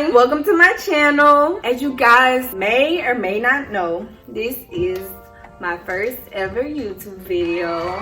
everybody, welcome to my channel. As you guys may or may not know, this is my first ever YouTube video.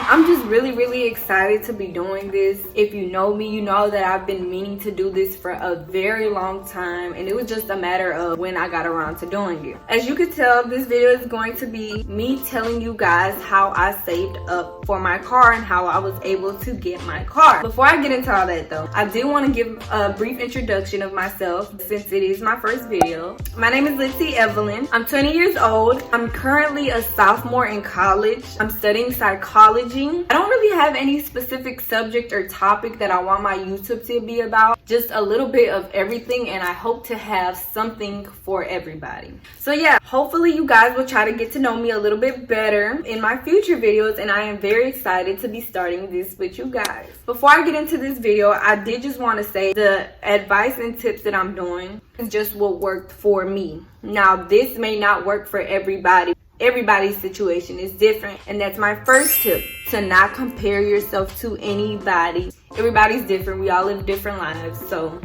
I'm just really excited to be doing this. If you know me, you know that I've been meaning to do this for a very long time, and it was just a matter of when I got around to doing it. As you can tell, this video is going to be me telling you guys how I saved up for my car and how I was able to get my car. Before I get into all that though, I did want to give a brief introduction of myself since it is my first video. My name is Lindsay Evelyn. I'm 20 years old. I'm currently a sophomore in college. I'm studying psychology. I don't really have any specific subject or topic that I want my YouTube to be about. Just a little bit of everything, and I hope to have something for everybody. So yeah, hopefully you guys will try to get to know me a little bit better in my future videos, and I am very excited to be starting this with you guys. Before I get into this video, I did just want to say the advice and tips that I'm doing is just what worked for me. Now, this may not work for everybody. Everybody's situation is different, and that's my first tip, to not compare yourself to anybody. Everybody's different. We all live different lives. So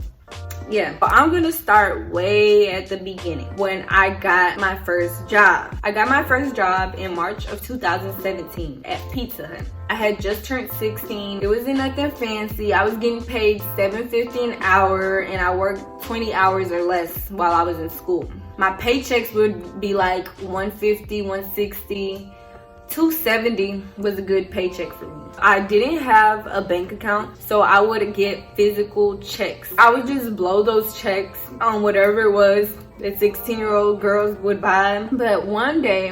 yeah, but I'm gonna start way at the beginning, when I got my first job. I got my first job in March of 2017 at Pizza Hut. I had just turned 16. It wasn't nothing fancy. I was getting paid $7.50 an hour, and I worked 20 hours or less while I was in school. My paychecks would be like $150, $160, $270 was a good paycheck for me. I didn't have a bank account, so I would get physical checks. I would just blow those checks on whatever it was that 16-year-old girls would buy. But one day,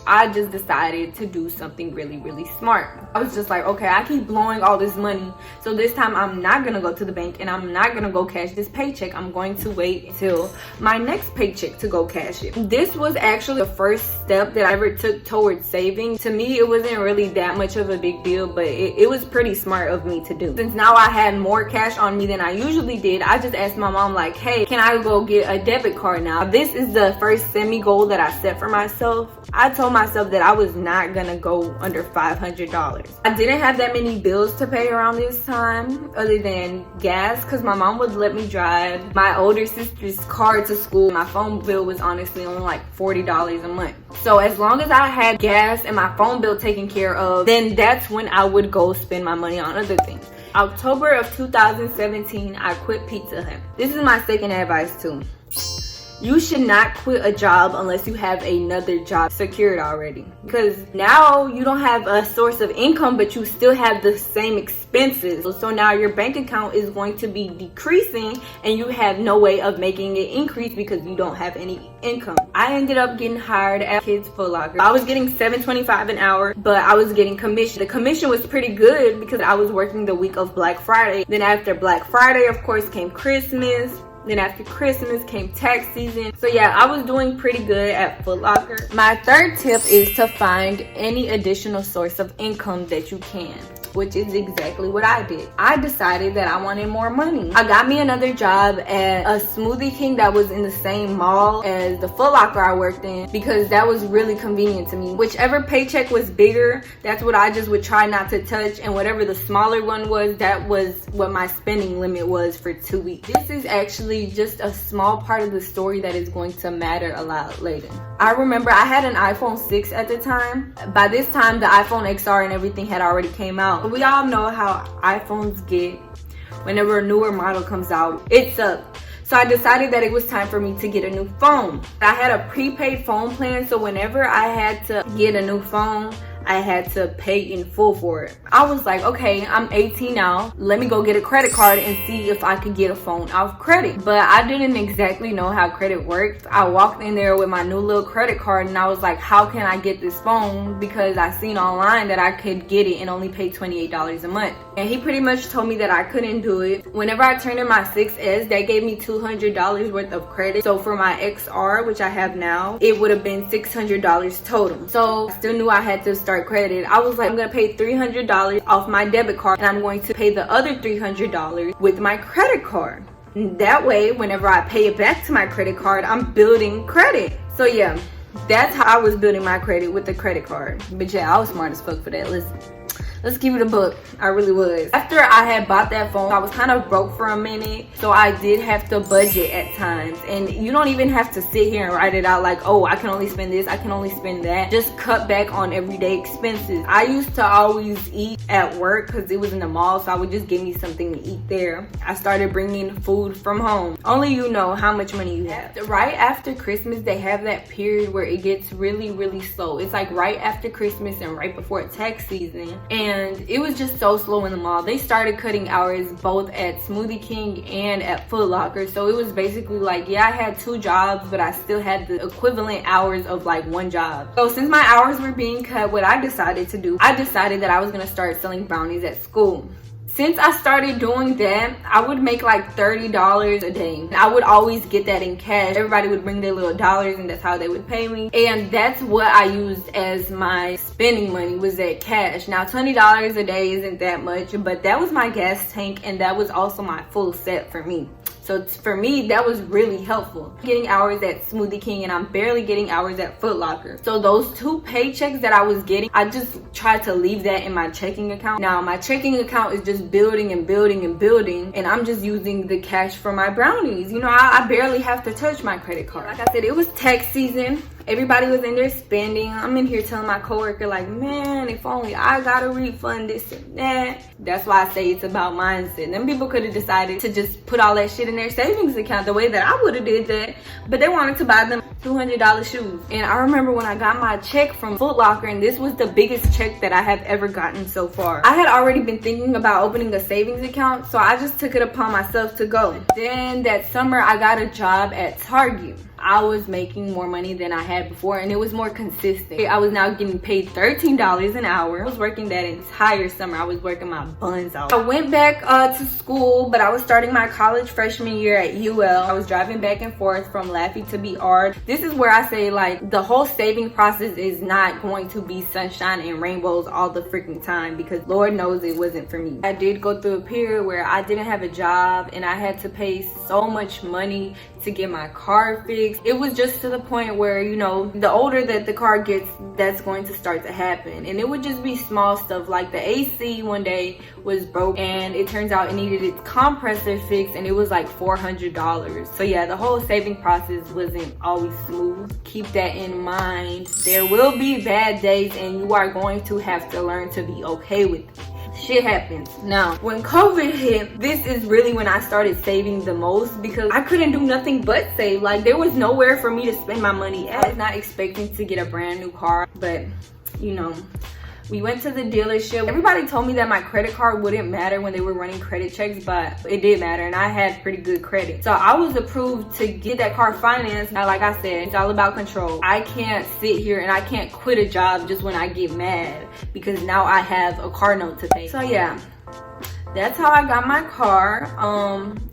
I just decided to do something really smart. I was just like, okay, I keep blowing all this money, so this time I'm not gonna go to the bank and I'm not gonna go cash this paycheck. I'm going to wait till my next paycheck to go cash it. This was actually the first step that I ever took towards saving. To me, it wasn't really that much of a big deal, but it was pretty smart of me to do. Since now I had more cash on me than I usually did, I just asked my mom like, hey, can I go get a debit card now? This is the first semi-goal that I set for myself. I told myself that I was not gonna go under $500. I didn't have that many bills to pay around this time other than gas, because my mom would let me drive my older sister's car to school. My phone bill was honestly only like $40 a month. So as long as I had gas and my phone bill taken care of, then that's when I would go spend my money on other things. October of 2017, I quit Pizza Hut. This is my second advice too. You should not quit a job unless you have another job secured already, because now you don't have a source of income, but you still have the same expenses. So now your bank account is going to be decreasing, and you have no way of making it increase because you don't have any income. I ended up getting hired at Kids Foot Locker. I was getting $7.25 an hour, but I was getting commission. The commission was pretty good because I was working the week of Black Friday. Then after Black Friday, of course, came Christmas. Then after Christmas came tax season. So yeah, I was doing pretty good at Foot Locker. My third tip is to find any additional source of income that you can, which is exactly what I did. I decided that I wanted more money. I got me another job at a Smoothie King that was in the same mall as the Foot Locker I worked in, because that was really convenient to me. Whichever paycheck was bigger, that's what I just would try not to touch, and whatever the smaller one was, that was what my spending limit was for 2 weeks. This is actually just a small part of the story that is going to matter a lot later. I remember I had an iPhone 6 at the time. By this time, the iPhone XR and everything had already came out. We all know how iPhones get whenever a newer model comes out. It's up. So I decided that it was time for me to get a new phone. I had a prepaid phone plan, so whenever I had to get a new phone, I had to pay in full for it. I was like, okay, I'm 18 now. Let me go get a credit card and see if I could get a phone off credit. But I didn't exactly know how credit worked. I walked in there with my new little credit card, and I was like, how can I get this phone? Because I seen online that I could get it and only pay $28 a month. And he pretty much told me that I couldn't do it. Whenever I turned in my 6S, they gave me $200 worth of credit. So for my XR, which I have now, it would have been $600 total. So I still knew I had to start credit. I was like, I'm gonna pay $300 off my debit card, and I'm going to pay the other $300 with my credit card. That way, whenever I pay it back to my credit card, I'm building credit. So yeah, that's how I was building my credit, with the credit card. But yeah, I was smart as fuck for that. let's keep it a book. I really was. After I had bought that phone, I was kind of broke for a minute, so I did have to budget at times. And you don't even have to sit here and write it out like, oh, I can only spend this, I can only spend that. Just cut back on everyday expenses. I used to always eat at work because it was in the mall, so I would just give me something to eat there. I started bringing food from home. Only you know how much money you have. Right after Christmas, they have that period where it gets really, really slow. It's like right after Christmas and right before tax season, and it was just so slow in the mall. They started cutting hours both at Smoothie King and at Foot Locker, so it was basically like, yeah, I had 2 jobs, but I still had the equivalent hours of like 1 job. So since my hours were being cut, what I decided to do, I decided that I was gonna start selling brownies at school. Since I started doing that, I would make like $30 a day. I would always get that in cash. Everybody would bring their little dollars and that's how they would pay me. And that's what I used as my spending money, was that cash. Now $20 a day isn't that much, but that was my gas tank and that was also my full set for me. So for me, that was really helpful. Getting hours at Smoothie King and I'm barely getting hours at Foot Locker. So those 2 paychecks that I was getting, I just tried to leave that in my checking account. Now my checking account is just building and building and building, and I'm just using the cash for my brownies. You know, I barely have to touch my credit card. Like I said, it was tax season. Everybody was in there spending. I'm in here telling my coworker like, man, if only I got a refund, this and that. That's why I say it's about mindset. Them people could have decided to just put all that shit in their savings account the way that I would have did that, but they wanted to buy them $200 shoes. And I remember when I got my check from Foot Locker, and this was the biggest check that I have ever gotten so far. I had already been thinking about opening a savings account, so I just took it upon myself to go. Then that summer I got a job at Target. I was making more money than I had before, and it was more consistent. I was now getting paid $13 an hour. I was working that entire summer. I was working my buns off. I went back to school, but I was starting my college freshman year at UL. I was driving back and forth from Laffey to BR. This is where I say, like, the whole saving process is not going to be sunshine and rainbows all the freaking time, because Lord knows it wasn't for me. I did go through a period where I didn't have a job and I had to pay so much money to get my car fixed. It was just to the point where, you know, the older that the car gets, that's going to start to happen. And it would just be small stuff, like the AC one day was broke and it turns out it needed its compressor fixed, and it was like $400. So yeah, the whole saving process wasn't always smooth. Keep that in mind. There will be bad days and you are going to have to learn to be okay with it. Shit happens. Now, when COVID hit, this is really when I started saving the most, because I couldn't do nothing but save. Like, there was nowhere for me to spend my money at. I was not expecting to get a brand new car, but you know, we went to the dealership. Everybody told me that my credit card wouldn't matter when they were running credit checks, but it did matter, and I had pretty good credit. So I was approved to get that car financed. Now, like I said, it's all about control. I can't sit here and I can't quit a job just when I get mad, because now I have a car note to pay. So yeah, that's how I got my car.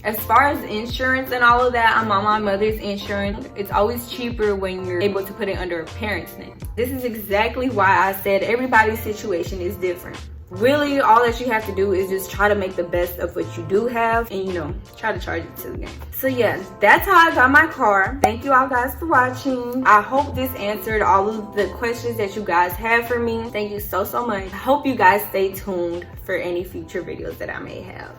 As far as insurance and all of that, I'm on my mother's insurance. It's always cheaper when you're able to put it under a parent's name. This is exactly why I said everybody's situation is different. Really, all that you have to do is just try to make the best of what you do have, and you know, try to charge it to the game. So yeah, that's how I got my car. Thank you all guys for watching. I hope this answered all of the questions that you guys have for me. Thank you so much. I hope you guys stay tuned for any future videos that I may have.